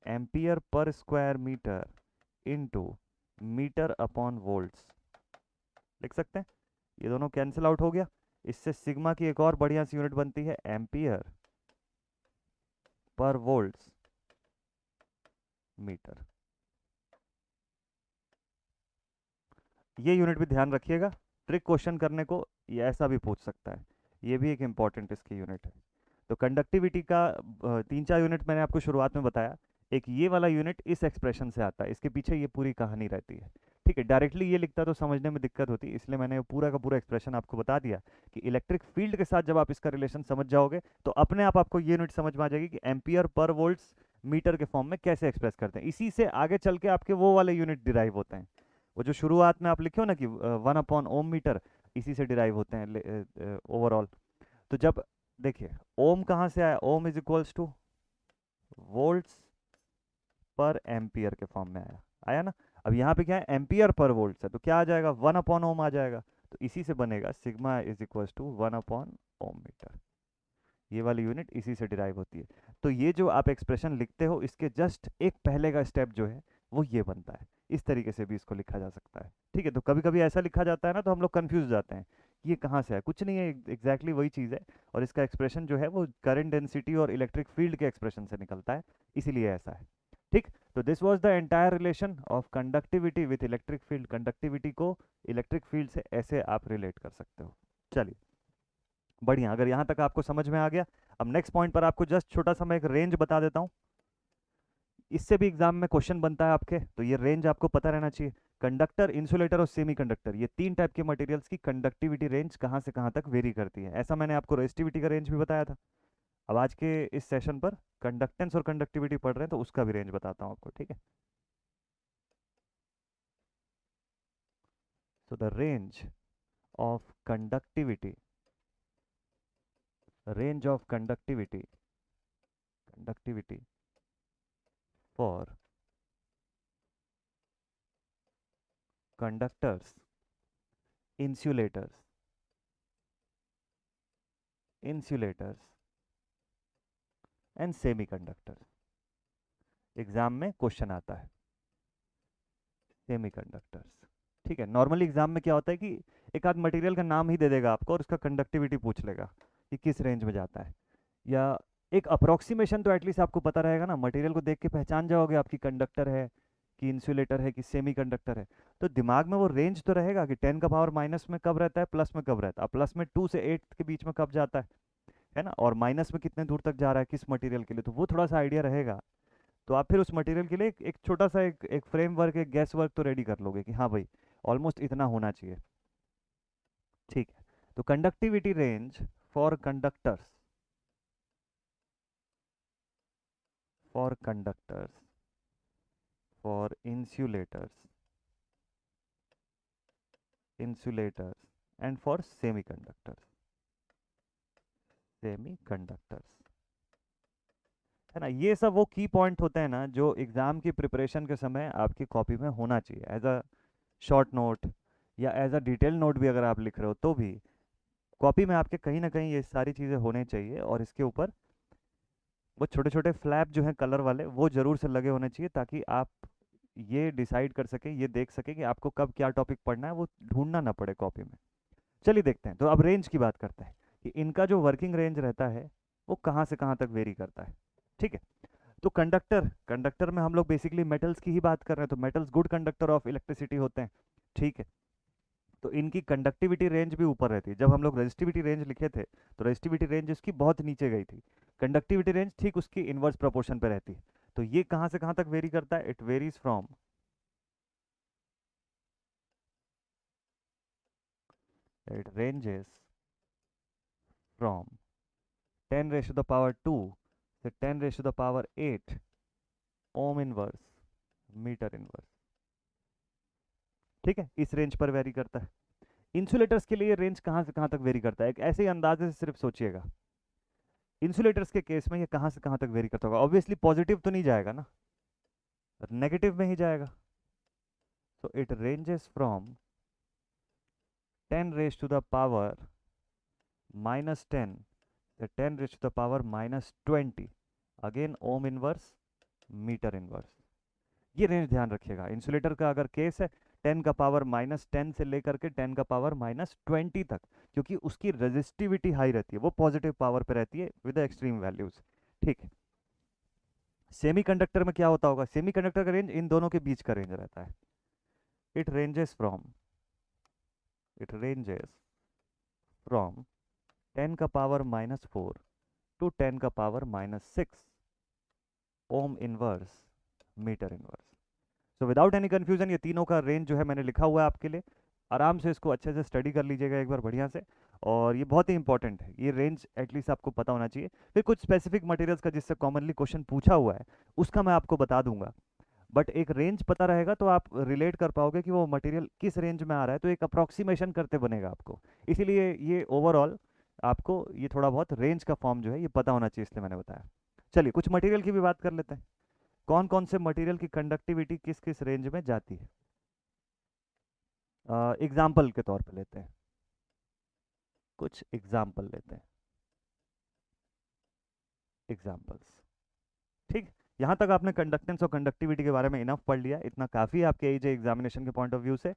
ampere per square metre into metre upon volts, लिख सकते हैं। ये दोनों कैंसिल आउट हो गया। इससे सिग्मा की एक और बढ़िया सी यूनिट बनती है एम्पियर पर वोल्ट्स मीटर। ये यूनिट भी ध्यान रखिएगा, ट्रिक क्वेश्चन करने को ये ऐसा भी पूछ सकता है। ये भी एक इंपॉर्टेंट इसकी यूनिट है। तो कंडक्टिविटी का 3-4 यूनिट मैंने आपको शुरुआत में बताया। एक ये वाला यूनिट इस एक्सप्रेशन से आता है, इसके पीछे ये पूरी कहानी रहती है। ठीक है, डायरेक्टली ये लिखता तो समझने में दिक्कत होती, इसलिए मैंने पूरा का पूरा एक्सप्रेशन आपको बता दिया कि इलेक्ट्रिक फील्ड के साथ जब आप इसका रिलेशन समझ जाओगे तो अपने आप आपको ये यूनिट समझ में आ जाएगी कि एम्पियर पर वोल्ट्स मीटर के फॉर्म में कैसे एक्सप्रेस करते हैं। इसी से आगे चल के आपके वो वाले यूनिट डिराइव होते हैं, वो जो शुरुआत में आप लिखे हो ना कि 1 अपॉन ओम मीटर, इसी से डिराइव होते हैं ओवरऑल। तो जब देखिए ओम कहाँ से आया? ओम इज इक्वल्स टू वोल्ट्स पर एम्पियर के फॉर्म में आया, आया ना। अब यहाँ पे क्या है? एम्पियर पर वोल्ट्स है, तो क्या आ जाएगा? 1 अपॉन ओम आ जाएगा। तो इसी से बनेगा sigma is equals to 1 upon ohm metre. ये वाली यूनिट इसी से डिराइव होती है। तो ये जो आप एक्सप्रेशन लिखते हो, इसके जस्ट एक पहले का स्टेप जो है वो ये बनता है। इस तरीके से भी इसको लिखा जा सकता है। ठीक है, तो कभी कभी ऐसा लिखा जाता है ना, तो हम लोग कंफ्यूज हो जाते हैं कि ये कहाँ से है। कुछ नहीं है, एग्जैक्टली वही चीज़ है। और इसका एक्सप्रेशन जो है वो करंट डेंसिटी और इलेक्ट्रिक फील्ड के एक्सप्रेशन से निकलता है, इसीलिए ऐसा है। ठीक। तो this was the entire relation of conductivity with electric field. Conductivity को इलेक्ट्रिक फील्ड से ऐसे आप रिलेट कर सकते हो। चलिए, बढ़िया। अगर यहाँ तक आपको समझ में आ गया, अब नेक्स्ट पॉइंट पर आपको जस्ट छोटा सा मैं एक रेंज बता देता हूँ। इससे भी एग्जाम में क्वेश्चन बनता है आपके, तो ये रेंज आपको पता रहना चाहिए। कंडक्टर, इंसुलेटर और सेमी कंडक्टर, ये तीन टाइप के मटेरियल्स की कंडक्टिविटी रेंज कहाँ से कहाँ तक वेरी करती है। ऐसा मैंने आपको रेजिस्टिविटी का रेंज भी बताया था। अब आज के इस सेशन पर कंडक्टेंस और कंडक्टिविटी पढ़ रहे हैं, तो उसका भी रेंज बताता हूँ आपको, ठीक है। So the of conductivity, range of conductivity for conductors, insulators, and semiconductors। Exam में क्वेश्चन आता है सेमीकंडक्टर्स। ठीक है, नॉर्मली एग्जाम में क्या होता है कि एक आध मटेरियल का नाम ही दे देगा आपको और उसका कंडक्टिविटी पूछ लेगा कि किस रेंज में जाता है, या एक अप्रोक्सीमेशन तो एटलीस्ट आपको पता रहेगा ना। मटेरियल को देख के पहचान जाओगे आपकी कंडक्टर है कि इंसुलेटर है कि सेमी कंडक्टर है, तो दिमाग में वो रेंज तो रहेगा कि 10 का पावर माइनस में कब रहता है, प्लस में कब रहता है। प्लस में 2 से 8 के बीच में कब जाता है ना, और माइनस में कितने दूर तक जा रहा है किस मटेरियल के लिए, तो वो थोड़ा सा आइडिया रहेगा। तो आप फिर उस मटेरियल के लिए एक छोटा सा एक फ्रेमवर्क, एक गैस वर्क तो रेडी कर लोगे कि हाँ भाई ऑलमोस्ट इतना होना चाहिए। ठीक है, तो conductivity range for conductors, for insulators and for semiconductors, है ना। ये सब वो की पॉइंट होते हैं ना जो एग्जाम की प्रिपरेशन के समय आपकी कॉपी में होना चाहिए, एज अ शॉर्ट नोट या एज अ डिटेल नोट भी अगर आप लिख रहे हो तो भी कॉपी में आपके कहीं ना कहीं ये सारी चीज़ें होने चाहिए। और इसके ऊपर वो छोटे छोटे फ्लैप जो हैं कलर वाले, वो ज़रूर से लगे होने चाहिए, ताकि आप ये डिसाइड कर सके, ये देख सके कि आपको कब क्या टॉपिक पढ़ना है, वो ढूंढना ना पड़े कॉपी में। चलिए देखते हैं। तो अब रेंज की बात करते हैं कि इनका जो वर्किंग रेंज रहता है वो कहाँ से कहाँ तक वेरी करता है। ठीक है, तो कंडक्टर में हम लोग बेसिकली मेटल्स की ही बात कर रहे हैं, तो metals good conductor of electricity होते हैं। ठीक है, तो इनकी कंडक्टिविटी रेंज भी ऊपर रहती है। जब हम लोग रेजिस्टिविटी रेंज लिखे थे तो रेजिस्टिविटी रेंज इसकी बहुत नीचे गई थी, कंडक्टिविटी रेंज ठीक उसकी इनवर्स प्रोपोर्शन पे रहती है। तो ये कहाँ से कहाँ तक वेरी करता है, it varies from, it ranges from 10 raise to the power 2 से 10 raise to the power 8 ohm inverse metre inverse. ठीक है, इस रेंज पर वेरी करता है। इंसुलेटर्स के लिए रेंज कहाँ से कहाँ तक वेरी करता है, एक ऐसे ही अंदाजे से सिर्फ सोचिएगा। इंसुलेटर्स के केस में ये कहाँ से कहाँ तक वेरी करता होगा। ऑब्वियसली पॉजिटिव तो नहीं जाएगा ना, नेगेटिव में ही जाएगा। तो it ranges from 10 raise to the power -10 से 10 raise to the power -20, again ohm inverse metre inverse. ये रेंज ध्यान रखिएगा। इंसुलेटर का अगर केस है 10 का पावर -10 से लेकर के 10 का पावर -20 तक, क्योंकि उसकी रेजिस्टिविटी हाई रहती है, वो पॉजिटिव पावर पे रहती है विद एक्सट्रीम वैल्यूज। ठीक है, सेमीकंडक्टर में क्या होता होगा, सेमीकंडक्टर का रेंज इन दोनों के बीच का रेंज रहता है। इट रेंजेस फ्रॉम 10 का पावर -4 टू 10 का power -6 ohm inverse metre inverse. So without any confusion ये तीनों का रेंज जो है मैंने लिखा हुआ है आपके लिए, आराम से इसको अच्छे से स्टडी कर लीजिएगा एक बार बढ़िया से। और ये बहुत ही इंपॉर्टेंट है, ये रेंज एटलीस्ट आपको पता होना चाहिए। फिर कुछ स्पेसिफिक मटेरियल्स का जिससे कॉमनली क्वेश्चन पूछा हुआ है उसका मैं आपको बता दूंगा, बट एक रेंज पता रहेगा तो आप रिलेट कर पाओगे कि वो मटेरियल किस रेंज में आ रहा है, तो एक अप्रॉक्सीमेशन करते बनेगा आपको। इसीलिए ये ओवरऑल आपको ये थोड़ा बहुत रेंज का फॉर्म जो है ये पता होना चाहिए, इसलिए मैंने बताया। चलिए कुछ मटेरियल की भी बात कर लेते हैं, कौन कौन से मटेरियल की कंडक्टिविटी किस किस रेंज में जाती है। एग्जाम्पल के तौर पे लेते हैं, कुछ एग्जाम्पल लेते हैं, एग्जाम्पल्स। ठीक, यहाँ तक आपने कंडक्टेंस और कंडक्टिविटी के बारे में इनफ पढ़ लिया, इतना काफ़ी है आपके एज एग्जामिनेशन के पॉइंट ऑफ व्यू से।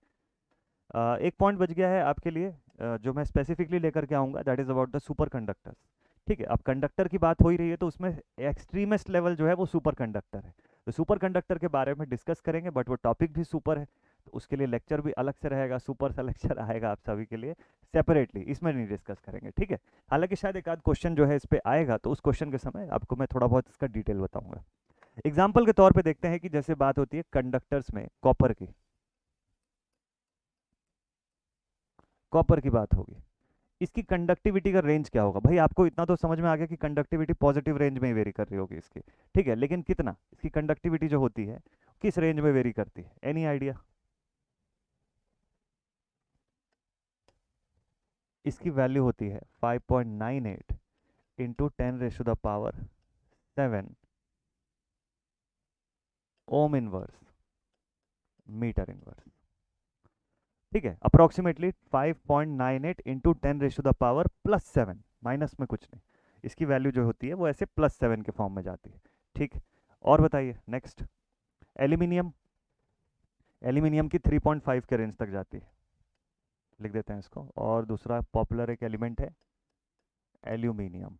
एक पॉइंट बच गया है आपके लिए, जो मैं स्पेसिफिकली लेकर के आऊँगा, that is about the super conductors. ठीक है, अब कंडक्टर की बात हो ही रही है तो उसमें एक्सट्रीमेस्ट लेवल जो है वो सुपर कंडक्टर है। तो सुपर कंडक्टर के बारे में डिस्कस करेंगे, बट वो टॉपिक भी सुपर है, तो उसके लिए लेक्चर भी अलग से रहेगा, सुपर सा लेक्चर आएगा आप सभी के लिए सेपरेटली, इसमें नहीं डिस्कस करेंगे, ठीक है। हालांकि शायद एक आध क्वेश्चन जो है इस पे आएगा, तो उस क्वेश्चन के समय आपको मैं थोड़ा बहुत इसका डिटेल बताऊंगा। एग्जाम्पल के तौर पे देखते हैं कि जैसे बात होती है कंडक्टर्स में कॉपर की बात होगी, इसकी कंडक्टिविटी का रेंज क्या होगा। भाई आपको इतना तो समझ में आ गया कि कंडक्टिविटी पॉजिटिव रेंज में ही वेरी कर रही होगी इसकी, ठीक है, लेकिन कितना इसकी कंडक्टिविटी जो होती है किस रेंज में वेरी करती है, एनी आइडिया। इसकी वैल्यू होती है 5.98 into 10⁻⁷ ohm inverse metre inverse, ठीक है, अप्रोक्सीमेटली 5.98 इंटू 10⁻⁷ माइनस में कुछ नहीं, इसकी वैल्यू जो होती है वो ऐसे +7 के फॉर्म में जाती है, ठीक। और बताइए नेक्स्ट, एल्यूमिनियम, एल्यूमिनियम की 3.5 के रेंज तक जाती है, लिख देते हैं इसको। और दूसरा पॉपुलर एक एलिमेंट है एल्यूमिनियम,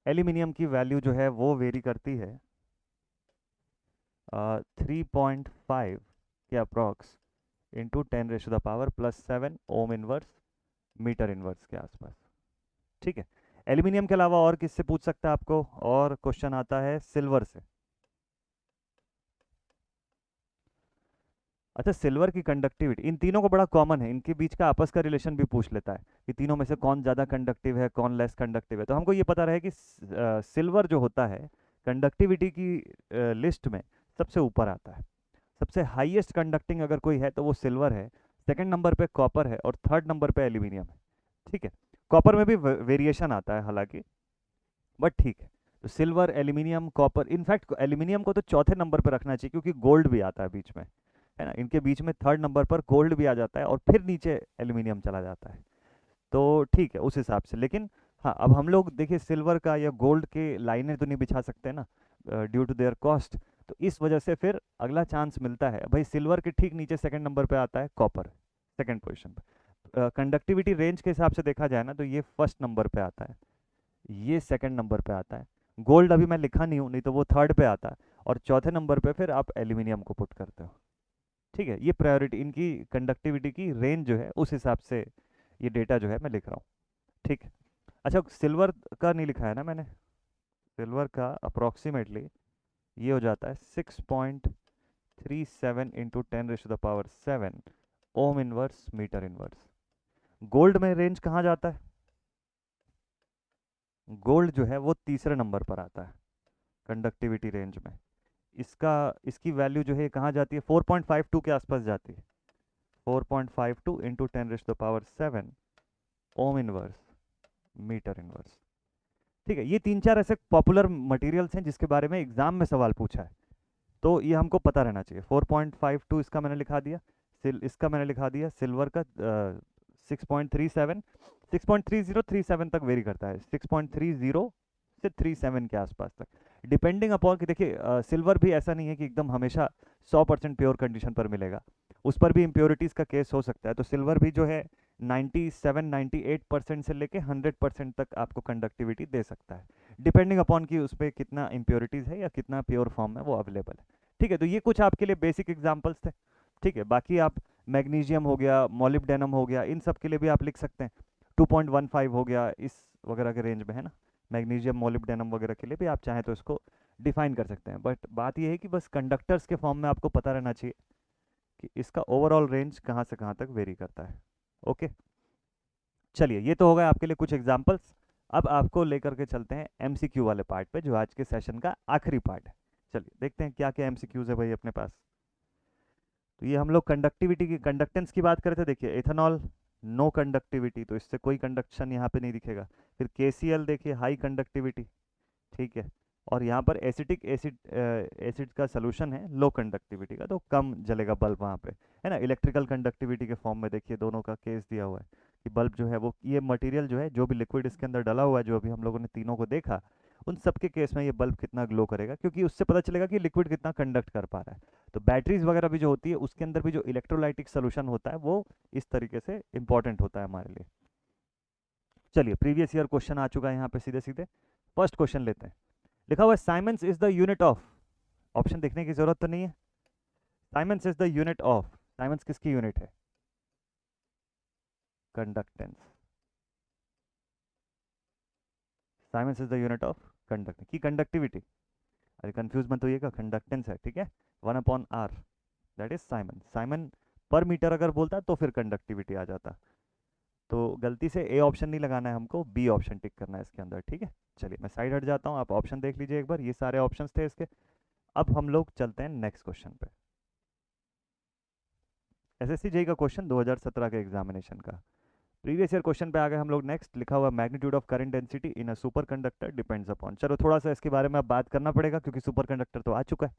एल्यूमिनियम की वैल्यू जो है वो वेरी करती है 3.5 के approx into 10⁻⁻7 ohm inverse metre inverse के आसपास, ठीक है। एल्यूमिनियम के अलावा और किससे पूछ सकता है आपको, और क्वेश्चन आता है सिल्वर से। अच्छा, सिल्वर की कंडक्टिविटी इन तीनों को बड़ा कॉमन है, इनके बीच का आपस का रिलेशन भी पूछ लेता है कि तीनों में से कौन ज़्यादा कंडक्टिव है, कौन लेस कंडक्टिव है। तो हमको ये पता रहे कि सिल्वर जो होता है कंडक्टिविटी की लिस्ट में सबसे ऊपर आता है, सबसे हाईएस्ट कंडक्टिंग अगर कोई है तो वो सिल्वर है, सेकंड नंबर पे कॉपर है, और थर्ड नंबर पे एल्यूमिनियम है, ठीक है। कॉपर में भी वेरिएशन आता है हालांकि, बट ठीक है। तो silver, aluminium, copper, in fact aluminium को तो चौथे नंबर पर रखना चाहिए क्योंकि गोल्ड भी आता है बीच में, है ना, इनके बीच में थर्ड नंबर पर गोल्ड भी आ जाता है और फिर नीचे एल्यूमिनियम चला जाता है, तो ठीक है उस हिसाब से। लेकिन हाँ, अब हम लोग देखिए सिल्वर का या गोल्ड के लाइनें तो नहीं बिछा सकते ना ड्यू टू देयर कॉस्ट, तो इस वजह से फिर अगला चांस मिलता है भाई, सिल्वर के ठीक नीचे सेकंड नंबर पे आता है कॉपर, सेकंड पोजीशन पे। कंडक्टिविटी रेंज के हिसाब से देखा जाए ना तो ये फर्स्ट नंबर पे आता है, ये सेकंड नंबर पे आता है, गोल्ड अभी मैं लिखा नहीं हूँ, नहीं तो वो थर्ड पे आता है, और चौथे नंबर पे फिर आप एल्यूमिनियम को पुट करते हो, ठीक है। ये प्रायोरिटी इनकी कंडक्टिविटी की रेंज जो है उस हिसाब से ये डेटा जो है मैं लिख रहा हूँ, ठीक है। अच्छा, सिल्वर का नहीं लिखा है ना मैंने, सिल्वर का अप्रोक्सीमेटली ये हो जाता है 6.37 into 10⁻⁷ ohm inverse metre inverse. Gold में रेंज कहाँ जाता है, गोल्ड जो है वो तीसरे नंबर पर आता है कंडक्टिविटी रेंज में, इसका इसकी वैल्यू जो है कहाँ जाती है, 4.52 के आसपास जाती है, 4.52 into 10⁻⁷ ohm inverse metre inverse, ठीक है। ये तीन चार ऐसे पॉपुलर मटेरियल्स हैं जिसके बारे में एग्जाम में सवाल पूछा है, तो ये हमको पता रहना चाहिए। 4.52 इसका मैंने लिखा दिया, इसका मैंने लिखा दिया, सिल्वर का 6.37, 6.3037 तक वेरी करता है, 6.30 से 37 के आसपास तक, डिपेंडिंग अपॉन कि देखिए सिल्वर भी ऐसा नहीं है कि एकदम हमेशा 100% प्योर कंडीशन पर मिलेगा, उस पर भी इम्प्योरिटीज़ का केस हो सकता है। तो सिल्वर भी जो है 97-98% से लेके 100% तक आपको कंडक्टिविटी दे सकता है, डिपेंडिंग अपॉन कि उस पर कितना इम्प्योरिटीज़ है या कितना प्योर फॉर्म में वो अवेलेबल है, ठीक है। तो ये कुछ आपके लिए बेसिक एग्जाम्पल्स थे, ठीक है। बाकी आप मैग्नीशियम हो गया, मोलिब्डेनम हो गया, इन सब के लिए भी आप लिख सकते हैं, 2.15 हो गया इस वगैरह के रेंज में, है ना, मैग्नीशियम मोलिब्डेनम वगैरह के लिए भी आप चाहें तो इसको डिफाइन कर सकते हैं। बट बात यह है कि बस कंडक्टर्स के फॉर्म में आपको पता रहना चाहिए कि इसका ओवरऑल रेंज कहाँ से कहाँ तक वेरी करता है, ओके। चलिए, ये तो हो गया आपके लिए कुछ एग्जांपल्स। अब आपको लेकर के चलते हैं एमसीक्यू वाले पार्ट पे, जो आज के सेशन का आखिरी पार्ट है। चलिए देखते हैं क्या क्या एमसीक्यूज है भाई अपने पास। तो ये हम लोग कंडक्टिविटी की, कंडक्टेंस की बात कर रहे थे, देखिए एथेनॉल नो कंडक्टिविटी, तो इससे कोई कंडक्शन यहाँ पे नहीं दिखेगा। फिर केसीएल देखिए हाई कंडक्टिविटी, ठीक है, और यहाँ पर एसिटिक एसिड एसिड का सोल्यूशन है लो कंडक्टिविटी का, तो कम जलेगा बल्ब वहाँ पे, है ना। इलेक्ट्रिकल कंडक्टिविटी के फॉर्म में देखिए दोनों का केस दिया हुआ है कि बल्ब जो है वो, ये मटेरियल जो है, जो भी लिक्विड इसके अंदर डला हुआ है, जो अभी हम लोगों ने तीनों को देखा, उन सब के केस में ये बल्ब कितना ग्लो करेगा, क्योंकि उससे पता चलेगा कि लिक्विड कितना कंडक्ट कर पा रहा है। तो बैटरीज वगैरह भी जो होती है उसके अंदर भी जो इलेक्ट्रोलाइटिक सोल्यूशन होता है वो इस तरीके से इंपॉर्टेंट होता है हमारे लिए। चलिए, प्रीवियस ईयर क्वेश्चन आ चुका है यहाँ पे सीधे सीधे। फर्स्ट क्वेश्चन लेते हैं, लिखा हुआ है Simons is the unit of, option देखने की जरूरत तो नहीं है। Simons is the unit of, Simons किसकी यूनिट है? Conductance. Simons is the unit of conduct की कंडक्टिविटी। अरे कंफ्यूज मत होइएगा, कंडक्टेंस है, ठीक है। 1/r, that is Simon. Simon पर मीटर अगर बोलता तो फिर कंडक्टिविटी आ जाता। तो गलती से ए ऑप्शन नहीं लगाना है हमको, बी ऑप्शन टिक करना है इसके अंदर, ठीक है। चलिए मैं साइड हट जाता हूँ, आप ऑप्शन देख लीजिए एक बार, ये सारे ऑप्शंस थे इसके। अब हम लोग चलते हैं नेक्स्ट क्वेश्चन पे। एसएससी जेई का क्वेश्चन 2017 के एग्जामिनेशन का प्रीवियस ईयर क्वेश्चन पे आ गए हम लोग। नेक्स्ट लिखा हुआ magnitude of current density in a superconductor depends upon. चलो थोड़ा सा इसके बारे में अब बात करना पड़ेगा क्योंकि सुपर कंडक्टर तो आ चुका है।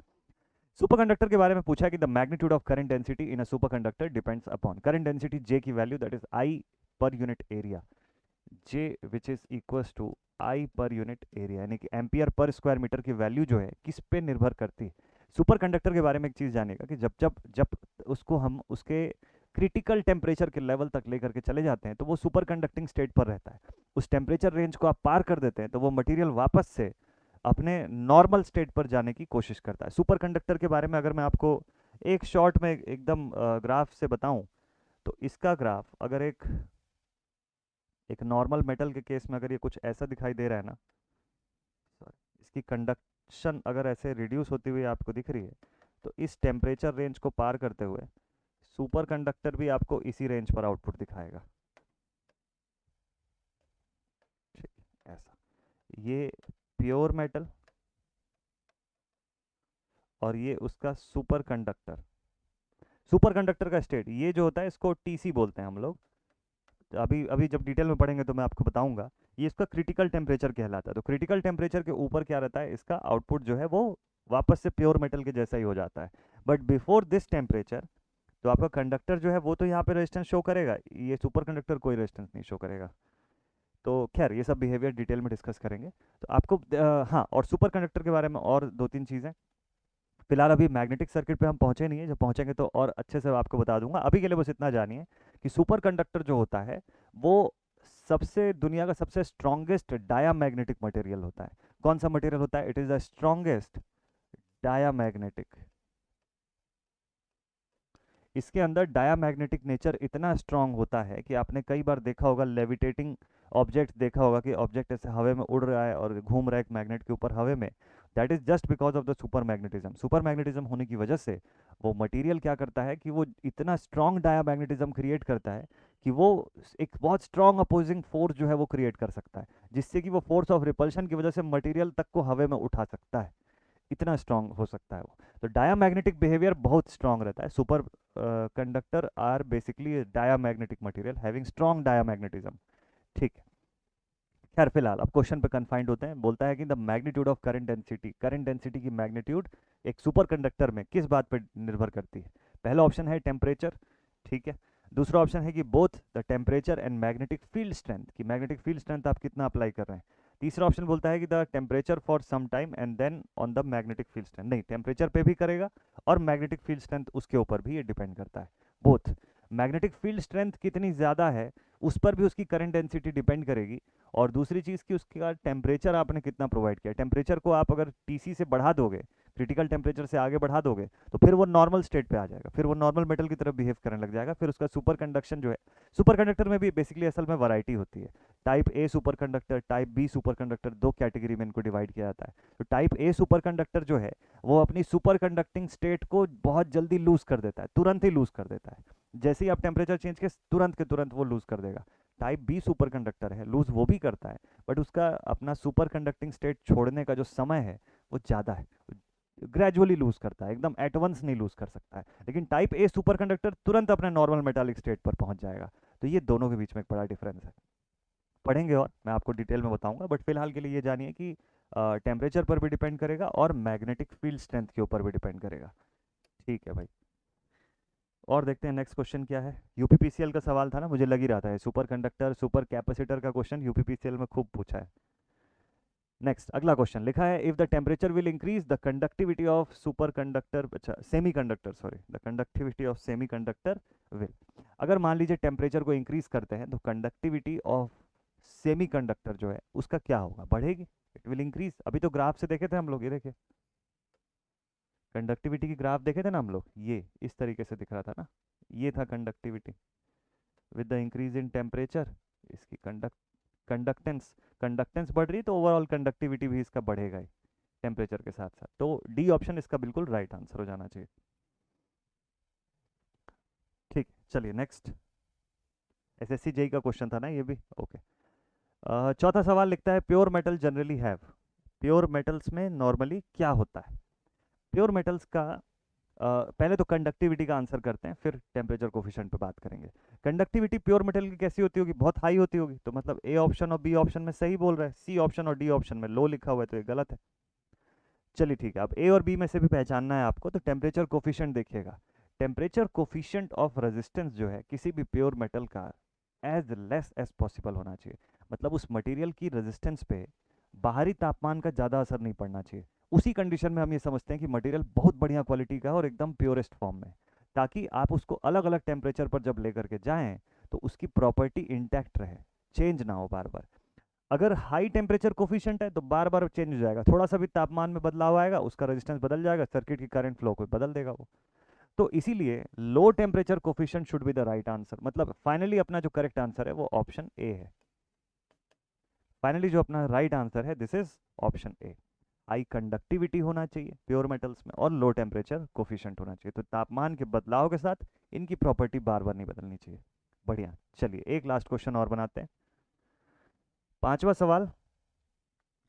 सुपर कंडक्टर के बारे में पूछा है कि the magnitude of current density in a superconductor depends upon current density J की value that is I per unit area, J which is equals to I per unit area, यानी कि ampere per square metre की value जो है किस पे निर्भर करती है। सुपर कंडक्टर के बारे में एक चीज़ जानिएगा कि जब जब जब उसको हम उसके क्रिटिकल टेम्परेचर के लेवल तक लेकर के चले जाते हैं तो वो सुपर कंडक्टिंग स्टेट पर रहता है। उस टेम्परेचर रेंज को आप पार कर देते हैं तो वो मटेरियल वापस से अपने नॉर्मल स्टेट पर जाने की कोशिश करता है। सुपर कंडक्टर के बारे में अगर मैं आपको एक शॉर्ट में एकदम ग्राफ से बताऊं तो इसका ग्राफ अगर एक एक नॉर्मल मेटल के केस में अगर ये कुछ ऐसा दिखाई दे रहा है ना, सॉरी, इसकी कंडक्शन अगर ऐसे रिड्यूस होती हुई आपको दिख रही है तो इस टेम्परेचर रेंज को पार करते हुए सुपर कंडक्टर भी आपको इसी रेंज पर आउटपुट दिखाएगा। ठीक, ऐसा ये प्योर मेटल और ये उसका सुपर कंडक्टर। सुपर कंडक्टर का स्टेट ये जो होता है इसको टीसी बोलते हैं हम लोग। तो अभी अभी जब डिटेल में पढ़ेंगे तो मैं आपको बताऊंगा। ये इसका क्रिटिकल टेम्परेचर कहलाता है। तो क्रिटिकल टेम्परेचर के ऊपर क्या रहता है, इसका आउटपुट जो है वो वापस से प्योर मेटल के जैसा ही हो जाता है। बट बिफोर दिस टेम्परेचर तो आपका कंडक्टर जो है वो तो यहाँ पे रेजिस्टेंस शो करेगा, ये सुपर कंडक्टर कोई रेजिस्टेंस नहीं शो करेगा। तो खैर ये सब बिहेवियर डिटेल में डिस्कस करेंगे। तो आपको हाँ, और सुपर कंडक्टर के बारे में और दो तीन चीज़ें। फिलहाल अभी मैग्नेटिक सर्किट पे हम पहुंचे नहीं है, जब पहुंचेंगे तो और अच्छे से आपको बता दूंगा। अभी के लिए बस इतना जानिए कि सुपर कंडक्टर जो होता है वो सबसे दुनिया का सबसे स्ट्रॉन्गेस्ट डायामैग्नेटिक मटेरियल होता है। कौन सा मटेरियल होता है? It is the strongest diamagnetic. इसके अंदर डायामैग्नेटिक नेचर इतना स्ट्रांग होता है कि आपने कई बार देखा होगा लेविटेटिंग ऑब्जेक्ट, देखा होगा कि ऑब्जेक्ट ऐसे हवा में उड़ रहा है और घूम रहा है एक मैग्नेट के ऊपर हवा में। That is just because of the super magnetism. Super magnetism होने की वजह से वो मटेरियल क्या करता है कि वो इतना स्ट्रांग डायामैग्नेटिज्म क्रिएट करता है कि वो एक बहुत स्ट्रांग अपोजिंग फोर्स जो है वो क्रिएट कर सकता है, जिससे कि वो फोर्स ऑफ रिपल्शन की वजह से मटेरियल तक को हवा में उठा सकता है। इतना स्ट्रांग हो सकता है वो। तो डायामैग्नेटिक बिहेवियर बहुत स्ट्रांग रहता है। Superconductor are basically diamagnetic material having strong diamagnetism. ठीक है, खैर फिलहाल अब क्वेश्चन पे कन्फाइंड होते हैं। बोलता है कि the magnitude of current density की मैग्नीट्यूड एक सुपर कंडक्टर में किस बात पर निर्भर करती है? पहला ऑप्शन है टेम्परेचर, ठीक है। दूसरा ऑप्शन है कि both the temperature and magnetic field strength, की मैग्नेटिक फील्ड स्ट्रेंथ आप कितना अप्लाई कर रहे हैं। तीसरा ऑप्शन बोलता है कि the temperature for some time and then on the magnetic field strength. नहीं, टेम्परेचर पे भी करेगा और मैग्नेटिक फील्ड स्ट्रेंथ उसके ऊपर भी ये डिपेंड करता है। बोथ मैग्नेटिक फील्ड स्ट्रेंथ कितनी ज़्यादा है उस पर भी उसकी करंट डेंसिटी डिपेंड करेगी, और दूसरी चीज़ कि उसका टेम्परेचर आपने कितना प्रोवाइड किया। टेम्परेचर को आप अगर टीसी से बढ़ा दोगे, क्रिटिकल टेम्परेचर से आगे बढ़ा दोगे, तो फिर वो नॉर्मल स्टेट पे आ जाएगा, फिर वो नॉर्मल मेटल की तरफ बिहेव करने लग जाएगा। फिर उसका सुपर कंडक्शन जो है, सुपर कंडक्टर में भी बेसिकली असल में वैरायटी होती है। Type A super conductor, type be super conductor, दो कैटेगरी में इनको डिवाइड किया जाता है। तो टाइप ए सुपर कंडक्टर जो है वो अपनी सुपर कंडक्टिंग स्टेट को बहुत जल्दी लूज कर देता है, तुरंत ही लूज कर देता है। जैसे ही आप टेम्परेचर चेंज के तुरंत के तुरंत वो लूज कर देगा। टाइप बी सुपर कंडक्टर है, लूज वो भी करता है बट उसका अपना सुपर कंडक्टिंग स्टेट छोड़ने का जो समय है वो ज़्यादा है, ग्रेजुअली लूज करता है, एकदम एट वंस नहीं लूज कर सकता है। लेकिन टाइप ए सुपर कंडक्टर तुरंत अपने नॉर्मल मेटालिक स्टेट पर पहुंच जाएगा। तो ये दोनों के बीच में एक बड़ा डिफरेंस है। पढ़ेंगे और मैं आपको डिटेल में बताऊंगा, बट फिलहाल के लिए ये जानिए कि टेम्परेचर पर भी डिपेंड करेगा और मैग्नेटिक फील्ड स्ट्रेंथ के ऊपर भी डिपेंड करेगा। ठीक है भाई, और देखते हैं नेक्स्ट क्वेश्चन क्या है। यूपीपीसीएल का सवाल था ना, मुझे लग ही रहा था सुपर कंडक्टर सुपर कैपेसिटर का क्वेश्चन यूपीपीसीएल में खूब पूछा है। नेक्स्ट अगला क्वेश्चन लिखा है if the temperature will increase the conductivity of superconductor, अच्छा semiconductor, sorry, the conductivity of semiconductor will. अगर मान लीजिए टेम्परेचर को इंक्रीज करते हैं तो कंडक्टिविटी ऑफ सेमी कंडक्टर जो है उसका क्या होगा, बढ़ेगी। It will increase. अभी तो ग्राफ से देखे थे हम लोग, ये देखे कंडक्टिविटी की ग्राफ देखे थे ना हम लोग, ये इस तरीके से दिख रहा था ना, ये था conductivity. With the increase in temperature इसकी कंडक्टेंस कंडक्टेंस बढ़ रही है तो ओवरऑल कंडक्टिविटी भी इसका बढ़ेगा ही टेम्परेचर के साथ साथ। तो डी ऑप्शन इसका बिल्कुल राइट आंसर हो जाना चाहिए। ठीक, चलिए नेक्स्ट। एसएससी जेई का क्वेश्चन था ना ये भी, ओके। चौथा सवाल लिखता है pure metal generally have. Pure metals में नॉर्मली क्या होता है? प्योर मेटल्स का पहले तो कंडक्टिविटी का आंसर करते हैं, फिर टेम्परेचर कोफिशिएंट पे बात करेंगे। कंडक्टिविटी प्योर मेटल की कैसी होती होगी? बहुत हाई होती होगी। तो मतलब ए ऑप्शन और बी ऑप्शन में सही बोल रहा है, सी ऑप्शन और डी ऑप्शन में लो लिखा हुआ है, तो ये गलत है। चलिए ठीक है, अब ए और बी में से भी पहचानना है आपको, तो टेम्परेचर कोफिशिएंट देखिएगा। टेम्परेचर कोफिशिएंट ऑफ रेजिस्टेंस जो है किसी भी प्योर मेटल का एज लेस एज पॉसिबल होना चाहिए। मतलब उस मटेरियल की रेजिस्टेंस पे बाहरी तापमान का ज़्यादा असर नहीं पड़ना चाहिए। उसी कंडीशन में हम ये समझते हैं कि मटेरियल बहुत बढ़िया क्वालिटी का है और एकदम प्योरेस्ट फॉर्म में, ताकि आप उसको अलग अलग टेम्परेचर पर जब लेकर के जाएं तो उसकी प्रॉपर्टी इंटैक्ट रहे, चेंज ना हो बार बार। अगर हाई टेम्परेचर कोफिशिएंट है तो बार बार चेंज हो जाएगा, थोड़ा सा भी तापमान में बदलाव आएगा उसका रेजिस्टेंस बदल जाएगा, सर्किट की करंट फ्लो को बदल देगा वो। तो इसीलिए low temperature coefficient should be the right answer. मतलब फाइनली अपना जो करेक्ट आंसर है वो ऑप्शन ए है। फाइनली जो अपना राइट आंसर है this is option A. High conductivity होना चाहिए प्योर मेटल्स में और लो टेम्परेचर कोफिशिएंट होना चाहिए, तो तापमान के बदलाव के साथ इनकी प्रॉपर्टी बार बार नहीं बदलनी चाहिए। बढ़िया, चलिए एक लास्ट क्वेश्चन और बनाते हैं। पांचवा सवाल,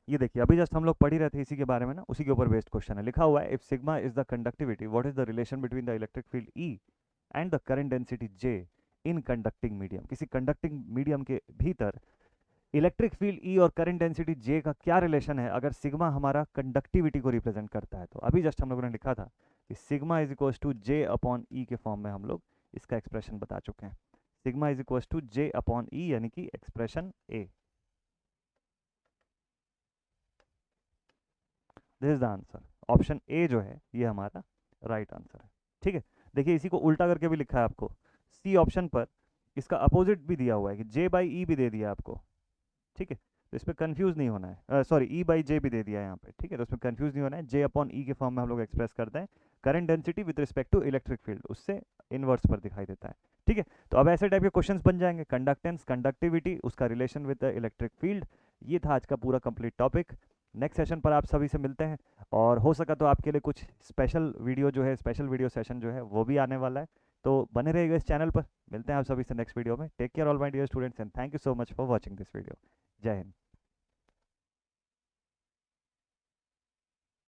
ये देखिए अभी जस्ट हम लोग पढ़ ही रहे थे इसी के बारे में ना, उसी के ऊपर बेस्ड क्वेश्चन है। लिखा हुआ है if sigma is the conductivity what is the relation between the electric field E and the current density J in conducting medium. किसी कंडक्टिंग मीडियम के भीतर इलेक्ट्रिक फील्ड ई और करंट डेंसिटी जे का क्या रिलेशन है अगर सिग्मा हमारा conductivity को रिप्रेजेंट करता है? तो अभी जस्ट हम लोगों ने लिखा था कि sigma is equal to J upon E के फॉर्म में हम लोग इसका एक्सप्रेशन बता चुके हैं। Sigma is equal to J upon E यानी कि expression A. This is the answer. Option A जो है ये हमारा राइट आंसर है। ठीक है, देखिए इसी को उल्टा करके भी लिखा है आपको, सी ऑप्शन पर इसका अपोजिट भी दिया हुआ है कि जे बाई ई भी दे दिया आपको। ठीक है, तो इस पर कंफ्यूज नहीं होना है, सॉरी ई बाई जे भी दे दिया है यहाँ पे। ठीक है, तो इसमें कंफ्यूज नहीं होना है। जे अपॉन ई के फॉर्म में हम लोग एक्सप्रेस करते हैं current density with respect to electric field, उससे इनवर्स पर दिखाई देता है। ठीक है, तो अब ऐसे टाइप के क्वेश्चंस बन जाएंगे, कंडक्टेंस, कंडक्टिविटी, उसका relation with the electric field. ये था आज का पूरा कंप्लीट टॉपिक। नेक्स्ट सेशन पर आप सभी से मिलते हैं, और हो सका तो आपके लिए कुछ स्पेशल वीडियो जो है, स्पेशल वीडियो सेशन जो है वो भी आने वाला है। तो बने रहिएगा इस चैनल पर। मिलते हैं आप सभी से नेक्स्ट वीडियो में। Take care all my dear students and thank you so much for watching this video. जय हिंद।